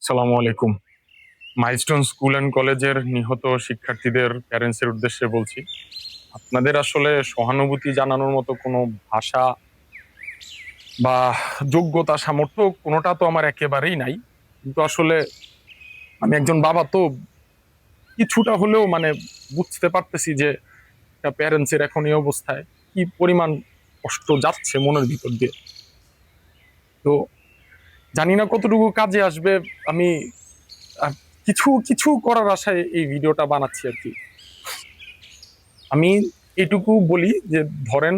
সালামু আলাইকুম। Milestone school and কলেজের নিহত শিক্ষার্থীদের প্যারেন্টসের উদ্দেশ্যে বলছি, আপনাদের আসলে সহানুভূতি জানানোর মতো কোনো ভাষা বা যোগ্যতা, সামর্থ্য কোনোটা তো আমার একেবারেই নাই। কিন্তু আসলে আমি একজন বাবা, তো কিছুটা হলেও বুঝতে পারতেছি যে একটা প্যারেন্টসের এখন এই অবস্থায় কি পরিমাণ কষ্ট যাচ্ছে মনের ভিতর দিয়ে। তো জানি না কতটুকু কাজে আসবে। আমি আহ, কিছু কিছু করার আশায় এই ভিডিওটা বানাচ্ছি আর কি। আমি এটুকু বলি যে, ধরেন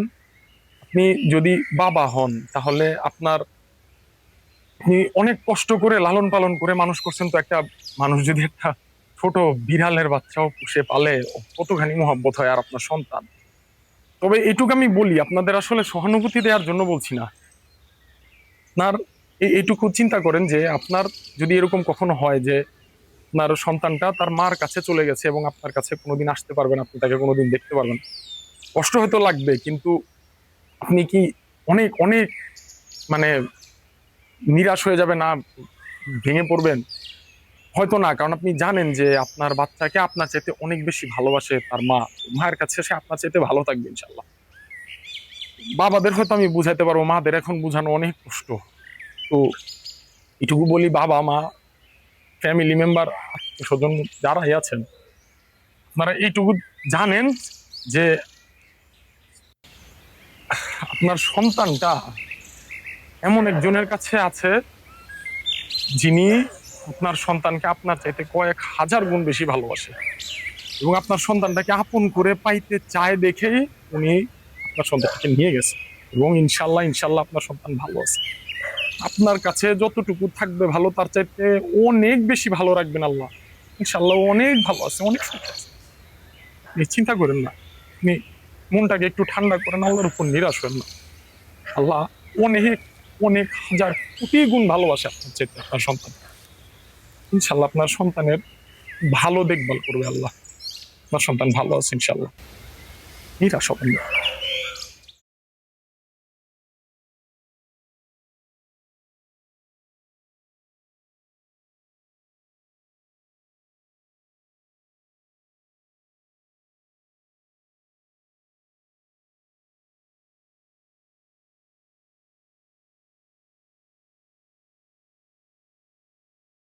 আপনি যদি বাবা হন, তাহলে আপনি অনেক কষ্ট করে লালন পালন করে মানুষ করছেন। তো একটা মানুষ যদি একটা ছোট বিড়ালের বাচ্চাও পুষে পালে, কতখানি মহব্বত হয় আর আপনার সন্তান। তবে এটুকু আমি বলি, আপনাদের আসলে সহানুভূতি দেওয়ার জন্য বলছি না। আপনার এইটুকু চিন্তা করেন যে, আপনার যদি এরকম কখনো হয় যে আপনার সন্তানটা তার মার কাছে চলে গেছে এবং আপনার কাছে কোনোদিন আসতে পারবেন, আপনি তাকে কোনোদিন দেখতে পারবেন, কষ্ট হয়তো লাগবে, কিন্তু আপনি কি অনেক অনেক মানে নিরাশ হয়ে যাবে না, ভেঙে পড়বেন? হয়তো না, কারণ আপনি জানেন যে আপনার বাচ্চাকে আপনার চাইতে অনেক বেশি ভালোবাসে তার মা। মায়ের কাছে সে আপনার চাইতে ভালো থাকবে ইনশাল্লাহ। বাবাদের হয়তো আমি বুঝাইতে পারবো, মাদের এখন বুঝানো অনেক কষ্ট। তো এটুকু বলি, বাবা মা, ফ্যামিলি মেম্বার, আত্মীয় স্বজন যারাই আছেন, আপনারা এইটুকু জানেন যে আপনার সন্তানটা এমন একজনের কাছে আছে যিনি আপনার সন্তানকে আপনার চাইতে কয়েক হাজার গুণ বেশি ভালোবাসে, এবং আপনার সন্তানটাকে আপন করে পাইতে চায় দেখেই উনি আপনার সন্তানকে নিয়ে গেছে। এবং ইনশাল্লাহ ইনশাল্লাহ আপনার সন্তান ভালো আছে। আপনার কাছে যতটুকু থাকবে ভালো, তার চাইতে অনেক বেশি ভালো রাখবেন আল্লাহ। ইনশাল্লাহ অনেক ভালো আছে, অনেক সুখে আছে। আপনি চিন্তা করেন না, আপনি মনটাকে একটু ঠান্ডা করেন, আল্লাহর উপর নিরাশ হবেন না। আল্লাহ অনেক অনেক হাজার কোটি গুণ ভালোবাসে আপনার চাইতে আপনার সন্তান। ইনশাল্লাহ আপনার সন্তানের ভালো দেখভাল করবে আল্লাহ। আপনার সন্তান ভালো আছে ইনশাল্লাহ, নিরাশ হবেন না।